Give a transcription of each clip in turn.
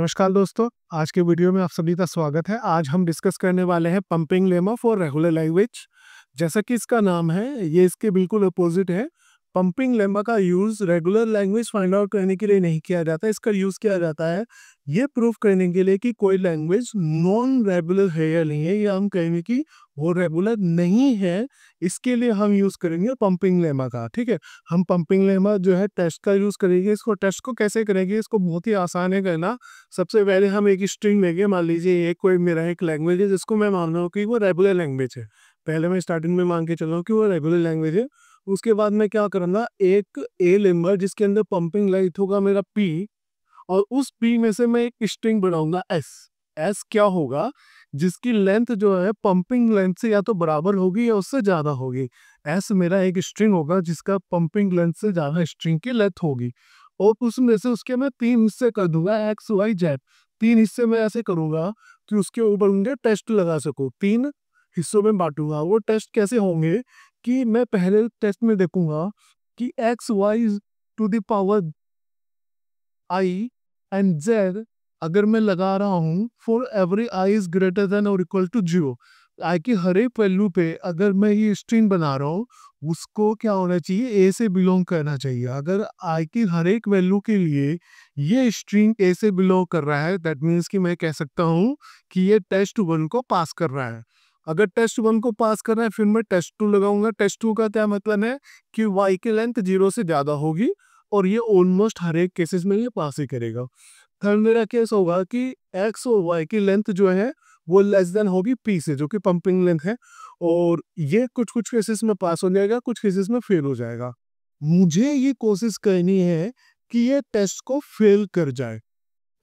नमस्कार दोस्तों, आज के वीडियो में आप सभी का स्वागत है। आज हम डिस्कस करने वाले हैं pumping lemma for regular language. जैसा कि इसका नाम है, ये इसके बिल्कुल अपोजिट है। पंपिंग लेमा का use regular language find out करने के लिए नहीं किया जाता। इसका यूज़ किया जाता है ये प्रूफ करने के लिए कि कोई लैंग्वेज नॉन रेगुलर है या नहीं है, या हम कहेंगे कि वो रेगुलर नहीं है। इसके लिए हम यूज़ करेंगे पंपिंग लेमा का। ठीक है, हम पंपिंग लेमा जो है टेस्ट का यूज़ करेंगे। इसको टेस्ट को कैसे करेंगे, इसको बहुत ही आसान है करना। सबसे पहले हम एक स्ट्रिंग लेंगे। मान लीजिए ये कोई मेरा एक लैंग्वेज है जिसको मैं मान रहा हूँ कि वो रेगुलर लैंग्वेज है। पहले मैं स्टार्टिंग में मान के चल रहा हूँ कि वो रेगुलर लैंग्वेज है। उसके बाद मैं क्या करूँगा, एक ए लूँगा जिसके अंदर पंपिंग लेंथ होगा मेरा पी, और उस पी में से मैं एक स्ट्रिंग बनाऊंगा एस। एस क्या होगा, जिसकी लेंथ जो है पंपिंग लेंथ से या तो बराबर होगी या उससे ज़्यादा होगी। एस मेरा एक स्ट्रिंग होगा जिसका पंपिंग लेंथ से ज़्यादा स्ट्रिंग की लेंथ होगी, और उसमें से उसके मैं 3 हिस्से कर दूंगा, एक्स वाई जेड। 3 हिस्से में ऐसे करूंगा कि उसके ऊपर मुझे टेस्ट लगा सकूं। 3 हिस्सों में बांटूंगा। वो टेस्ट कैसे होंगे कि मैं पहले टेस्ट में देखूंगा कि X Y to the power I and Z अगर मैं लगा रहा हूँ for every I is greater than or equal to 0। I की हर एक वैल्यू पे अगर मैं ये स्ट्रिंग बना रहा हूँ, उसको क्या होना चाहिए, ए से बिलोंग करना चाहिए। अगर आई की हर एक वैल्यू के लिए ये स्ट्रिंग ए से बिलोंग कर रहा है, दैट मीन्स कि मैं कह सकता हूँ कि ये टेस्ट 1 को पास कर रहा है। अगर टेस्ट 1 को पास कर रहा है, फिर मैं टेस्ट 2 लगाऊंगा। टेस्ट 2 का क्या मतलब है कि वाई की लेंथ 0 से ज़्यादा होगी, और ये ऑलमोस्ट हर एक केसेस में ये पास ही करेगा। थर्ड मेरा केस होगा कि एक्स और वाई की लेंथ जो है वो लेस देन होगी पी से, जो कि पंपिंग लेंथ है, और ये कुछ कुछ केसेस में पास हो जाएगा, कुछ केसेस में फेल हो जाएगा। मुझे ये कोशिश करनी है कि ये टेस्ट को फेल कर जाए।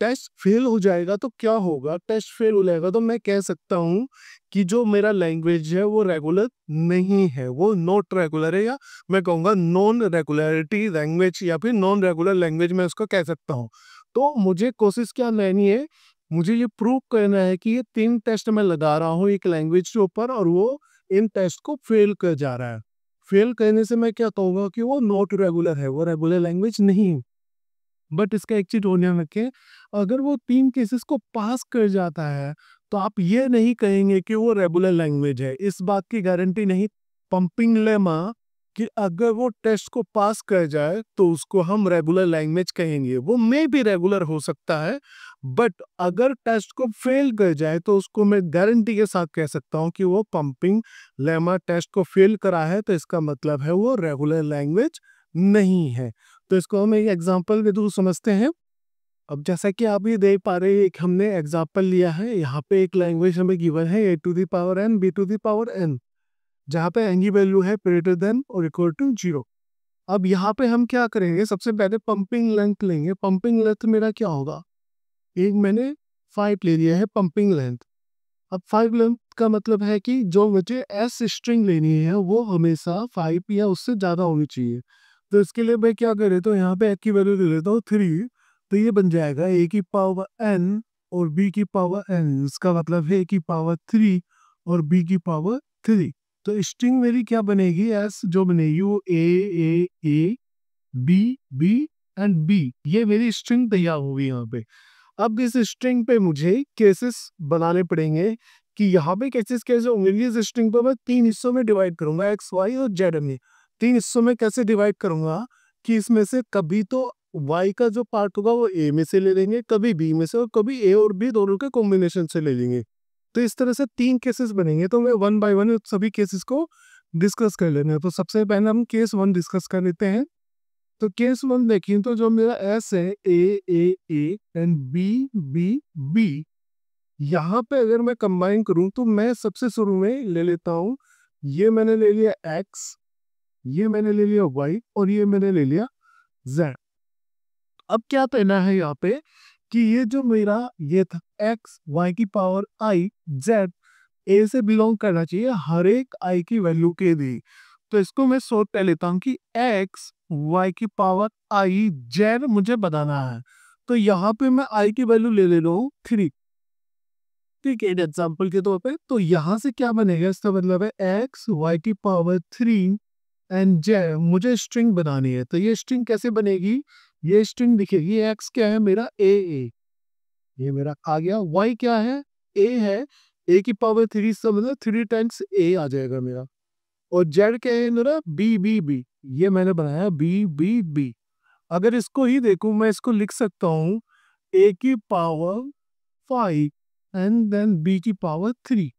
टेस्ट फेल हो जाएगा तो क्या होगा, टेस्ट फेल हो जाएगा तो मैं कह सकता हूँ कि जो मेरा लैंग्वेज है वो रेगुलर नहीं है, वो नॉट रेगुलर है, या मैं कहूँगा नॉन रेगुलरिटी लैंग्वेज, या फिर नॉन रेगुलर लैंग्वेज मैं उसको कह सकता हूँ। तो मुझे कोशिश क्या लेनी है, मुझे ये प्रूव करना है कि ये 3 टेस्ट मैं लगा रहा हूँ एक लैंग्वेज के ऊपर, और वो इन टेस्ट को फेल कर जा रहा है। फेल करने से मैं क्या कहूँगा कि वो नॉट रेगुलर है, वो रेगुलर लैंग्वेज नहीं है। बट इसका एक चीज और ध्यान रखें, अगर वो 3 केसेस को पास कर जाता है तो आप ये नहीं कहेंगे कि वो रेगुलर लैंग्वेज है। इस बात की गारंटी नहीं पंपिंग लेमा कि अगर वो टेस्ट को पास कर जाए तो उसको हम रेगुलर लैंग्वेज कहेंगे। वो मे भी रेगुलर हो सकता है, बट अगर टेस्ट को फेल कर जाए तो उसको मैं गारंटी के साथ कह सकता हूँ कि वो पंपिंग लेमा टेस्ट को फेल करा है, तो इसका मतलब है वो रेगुलर लैंग्वेज नहीं है। तो इसको हम एक एग्जाम्पल के थ्रू समझते हैं। अब जैसा कि आप ये देख पा रहे हैं, एक हमने एग्जाम्पल लिया है। यहाँ पे एक लैंग्वेज हमें गिवन है a to the power n b to the power n, जहाँ पे n की वैल्यू है greater than or equal to 0। अब यहाँ पे हम क्या करेंगे, सबसे पहले पंपिंग लेंथ लेंगे। पंपिंग लेंथ मेरा क्या होगा, एक मैंने 5 ले लिया है पंपिंग लेंथ। अब 5 लेंथ का मतलब है कि जो मुझे एस स्ट्रिंग लेनी है वो हमेशा 5 या उससे ज़्यादा होनी चाहिए। तो इसके लिए मैं क्या कर लेता हूँ, यहाँ पे ए की वैल्यू ले लेता हूँ 3। तो ये बन जाएगा ए की पावर n और बी की पावर n। इसका मतलब है ए की पावर 3 और बी की पावर 3। तो स्ट्रिंग मेरी क्या बनेगी, एस जो बनेगी वो A B B and B, ये मेरी स्ट्रिंग तैयार होगी यहाँ पे। अब इस स्ट्रिंग पे मुझे केसेस बनाने पड़ेंगे कि यहाँ पे केसेस कैसे होंगे। इस स्ट्रिंग पे मैं 3 हिस्सों में डिवाइड करूंगा, एक्स वाई और जेड में। 3 हिस्सों में कैसे डिवाइड करूंगा कि इसमें से कभी तो वाई का जो पार्ट होगा वो ए में से ले लेंगे, कभी बी में से, और कभी ए और बी दोनों के कॉम्बिनेशन से ले लेंगे। तो इस तरह से 3 केसेस बनेंगे। तो मैं 1 बाय 1 सभी केसेस को डिस्कस कर लेंगे। तो सबसे पहले हम केस 1 डिस्कस कर लेते हैं। तो केस 1 देखिए, तो जो मेरा एस है A and B B B, यहाँ पे अगर मैं कंबाइन करूं तो मैं सबसे शुरू में ले लेता हूं, ये मैंने ले लिया एक्स, ये मैंने ले लिया वाई, और ये मैंने ले लिया जेड। अब क्या कहना है यहाँ पे कि ये जो मेरा ये था एक्स वाई की पावर आई जेड, ए से बिलोंग करना चाहिए हर एक आई की वैल्यू के लिए। तो इसको मैं सोच कर लेता हूँ कि एक्स वाई की पावर आई जेड मुझे बताना है। तो यहाँ पे मैं आई की वैल्यू ले ले रहा हूँ 3, ठीक है, एग्जाम्पल के तौर पे। तो यहाँ से क्या बनेगा, इसका मतलब है एक्स वाई की पावर 3 एंड जेड मुझे स्ट्रिंग बनानी है। तो ये स्ट्रिंग कैसे बनेगी, ये स्ट्रिंग दिखेगी, एक्स क्या है मेरा ए, ये मेरा आ गया। y क्या है? a है। a की पावर 3 से मतलब 3 टाइम्स a आ जाएगा मेरा। और z क्या है मेरा? b। ये मैंने बनाया b। अगर इसको ही देखूं, मैं इसको लिख सकता हूँ a की पावर 5 एंड देन b की पावर 3।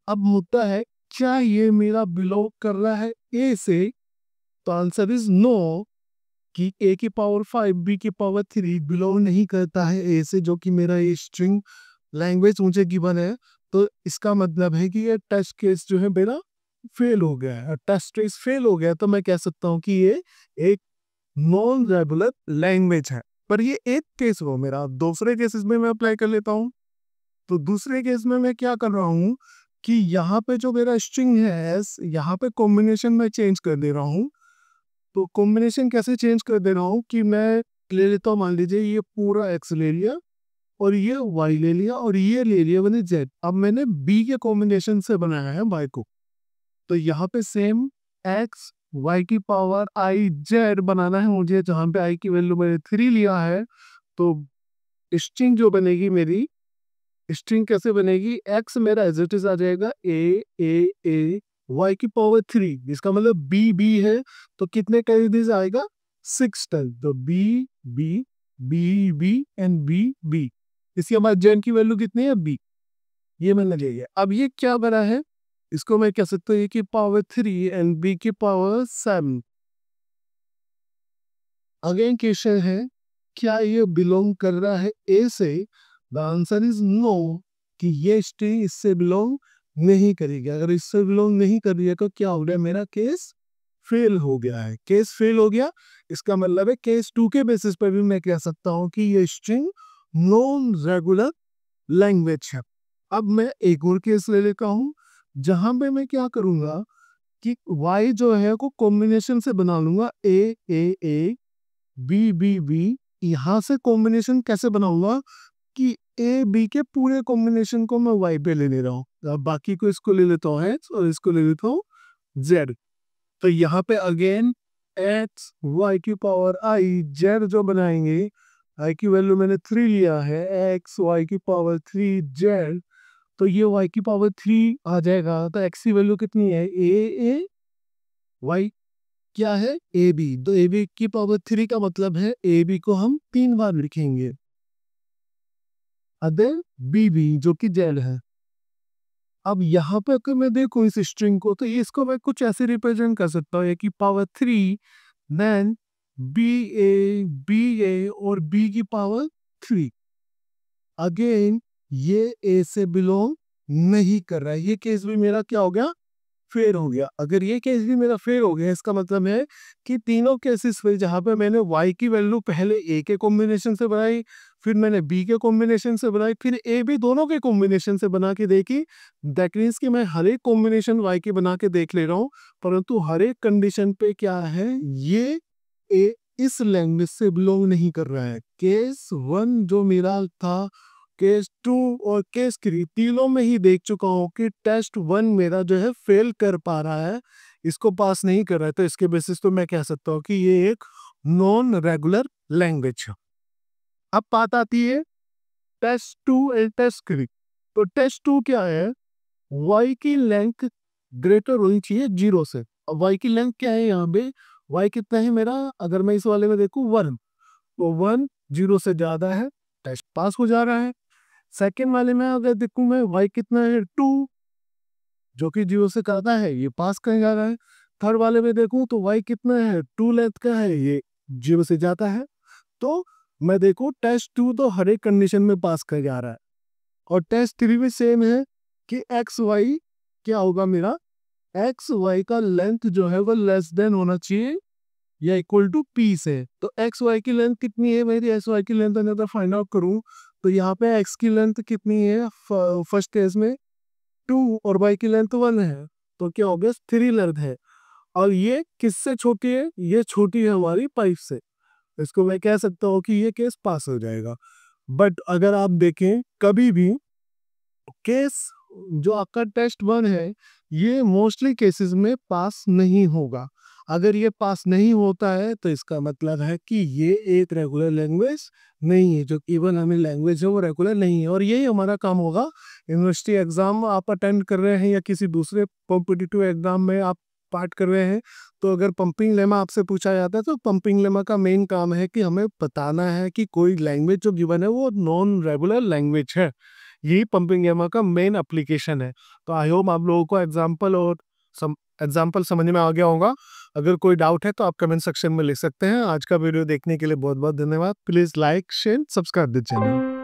अब मुद्दा है, क्या ये मेरा बिलोंग कर रहा है a से? तो आंसर इज नो, कि a की पावर 5 b की पावर 3 बिलोंग नहीं करता है a से, जो कि मेरा ये स्ट्रिंग लैंग्वेज मुझे गिवन है। तो इसका मतलब है कि ये टेस्ट केस जो है मेरा फेल हो गया है। टेस्ट केस फेल हो गया तो मैं कह सकता हूँ कि ये एक नॉन रेगुलर लैंग्वेज है। पर ये एक केस हो मेरा। दूसरे केसेस में मैं अप्लाई कर लेता हूँ। तो दूसरे केस में मैं क्या कर रहा हूँ कि यहाँ पे जो मेरा स्ट्रिंग है यहाँ पे कॉम्बिनेशन में चेंज कर दे रहा हूँ। तो कॉम्बिनेशन कैसे चेंज कर दे रहा हूँ कि मैं ले लेता हूँ, मान लीजिए ये पूरा एक्स ले लिया और ये वाई ले लिया और ये ले लिया मैंने जेड। अब मैंने बी के कॉम्बिनेशन से बनाया है वाई को। तो यहाँ पे सेम एक्स वाई की पावर आई जेड बनाना है मुझे, जहाँ पे आई की वैल्यू मैंने 3 लिया है। तो स्ट्रिंग जो बनेगी मेरी, स्ट्रिंग कैसे बनेगी? एक्स मेरा एज इट इज आ जाएगा ए वाई की पावर 3, इसका मतलब बी है। तो कितने कैरेक्टर्स आएगा? 6 टाइम। तो बी एंड बी। इसके बाद जेन की वैल्यू कितनी है? बी। ये मैंने ले लिया। अब ये क्या बना है? इसको मैं कह सकता हूँ ए की पावर 3 एंड बी की पावर 7। अगेन क्वेश्चन है, क्या ये बिलोंग कर रहा है ए से? द आंसर इज नो, कि ये स्ट्रिंग इससे बिलोंग नहीं करेगी। अगर इससे बिलोंग नहीं कर रही है तो क्या हो गया? मेरा केस फेल हो गया है। केस फेल हो गया, इसका मतलब है केस 2 के बेसिस पर भी मैं कह सकता हूँ कि ये स्ट्रिंग नॉन रेगुलर लैंग्वेज है। अब मैं एक और केस ले लेता हूँ, जहां पे मैं क्या करूंगा कि y जो है को कॉम्बिनेशन से बना लूंगा ए बी। यहाँ से कॉम्बिनेशन कैसे बनाऊंगा कि ए बी के पूरे कॉम्बिनेशन को मैं वाई पे ले रहा हूँ। अब बाकी को इसको ले लेता हूँ एक्स और इसको ले लेता हूँ जेड। तो यहाँ पे अगेन एक्स वाई की पावर आई जेड जो बनाएंगे, आई की वैल्यू मैंने 3 लिया है, एक्स वाई की पावर 3 जेड। तो ये वाई की पावर 3 आ जाएगा। तो एक्स की वैल्यू कितनी है? ए वाई क्या है? A B. तो ए बी की पावर 3 का मतलब है ए बी को हम 3 बार लिखेंगे। अदर बी जो कि जेड है। अब यहाँ पे अगर मैं देखूं इस स्ट्रिंग को, तो ये इसको मैं कुछ ऐसे रिप्रेजेंट कर सकता हूँ, ए की पावर 3 देन बी ए और बी की पावर 3। अगेन ये ए से बिलोंग नहीं कर रहा है। ये केस भी मेरा क्या हो गया? फेल हो गया। अगर ये केस भी मेरा फेल हो गया, इसका मतलब है कि तीनों केसेस में जहां पे मैंने y की वैल्यू पहले a के कॉम्बिनेशन से बनाई, फिर मैंने b के कॉम्बिनेशन से बनाई, फिर a b दोनों के कॉम्बिनेशन से बना के देखी। दैट मीन्स कि मैं हर एक कॉम्बिनेशन y की बना के देख ले रहा हूँ, परंतु हर एक कंडीशन पे क्या है? ये a इस लैंग्वेज से बिलोंग नहीं कर रहा है। केस 1 जो मेरा था, केस 2 और केस 3 तीनों में ही देख चुका हूँ कि टेस्ट 1 मेरा जो है फेल कर पा रहा है, इसको पास नहीं कर रहा है। तो इसके बेसिस तो मैं कह सकता हूँ कि ये एक नॉन रेगुलर लैंग्वेज है। अब बात आती है टेस्ट 2 एंड टेस्ट 3। तो टेस्ट 2 क्या है? y की लेंथ ग्रेटर होनी चाहिए 0 से। अब y की लेंथ क्या है यहाँ पे? y कितना है मेरा? अगर मैं इस वाले में देखूँ 1, तो 1 0 से ज्यादा है, टेस्ट पास हो जा रहा है। सेकेंड वाले में अगर देखूं मैं, y कितना है? 2, जो कि 0 से ज्यादा है, ये पास कर जा रहा है। थर्ड वाले में देखूं तो y कितना है? 2 लेंथ का है, ये 0 से ज्यादा है। तो मैं देखूं टेस्ट 2 तो हर एक कंडीशन में पास कर जा रहा है। और टेस्ट 3 भी सेम है कि एक्स वाई क्या होगा मेरा? एक्स वाई का लेंथ जो है वो लेस देन होना चाहिए या इक्वल टू पी से। तो एक्स वाई की लेंथ कितनी है मेरी? एक्स वाई की लेंथ अगर फाइंड आउट करूं तो यहाँ पे एक्स की लेंथ कितनी है फर्स्ट केस में? 2 और वाई की लेंथ 1 है। तो क्या हो गया? 3 लेंथ है। और ये किससे छोटी है? ये छोटी है हमारी 5 से। इसको मैं कह सकता हूँ कि ये केस पास हो जाएगा। बट अगर आप देखें कभी भी केस जो आपका टेस्ट 1 है, ये मोस्टली केसेस में पास नहीं होगा। अगर ये पास नहीं होता है तो इसका मतलब है कि ये एक रेगुलर लैंग्वेज नहीं है, जो इवन हमें लैंग्वेज है वो रेगुलर नहीं है। और यही हमारा काम होगा। यूनिवर्सिटी एग्जाम आप अटेंड कर रहे हैं या किसी दूसरे कॉम्पिटिटिव एग्जाम में आप पार्ट कर रहे हैं, तो अगर पंपिंग लेमा आपसे पूछा जाता है तो पंपिंग लेमा का मेन काम है कि हमें बताना है कि कोई लैंग्वेज जो गिवन है वो नॉन रेगुलर लैंग्वेज है। यही पंपिंग लेमा का मेन एप्लीकेशन है। तो आई होप आप लोगों को एग्जाम्पल समझ में आ गया होगा। अगर कोई डाउट है तो आप कमेंट सेक्शन में लिख सकते हैं। आज का वीडियो देखने के लिए बहुत बहुत धन्यवाद। Please like share subscribe the channel.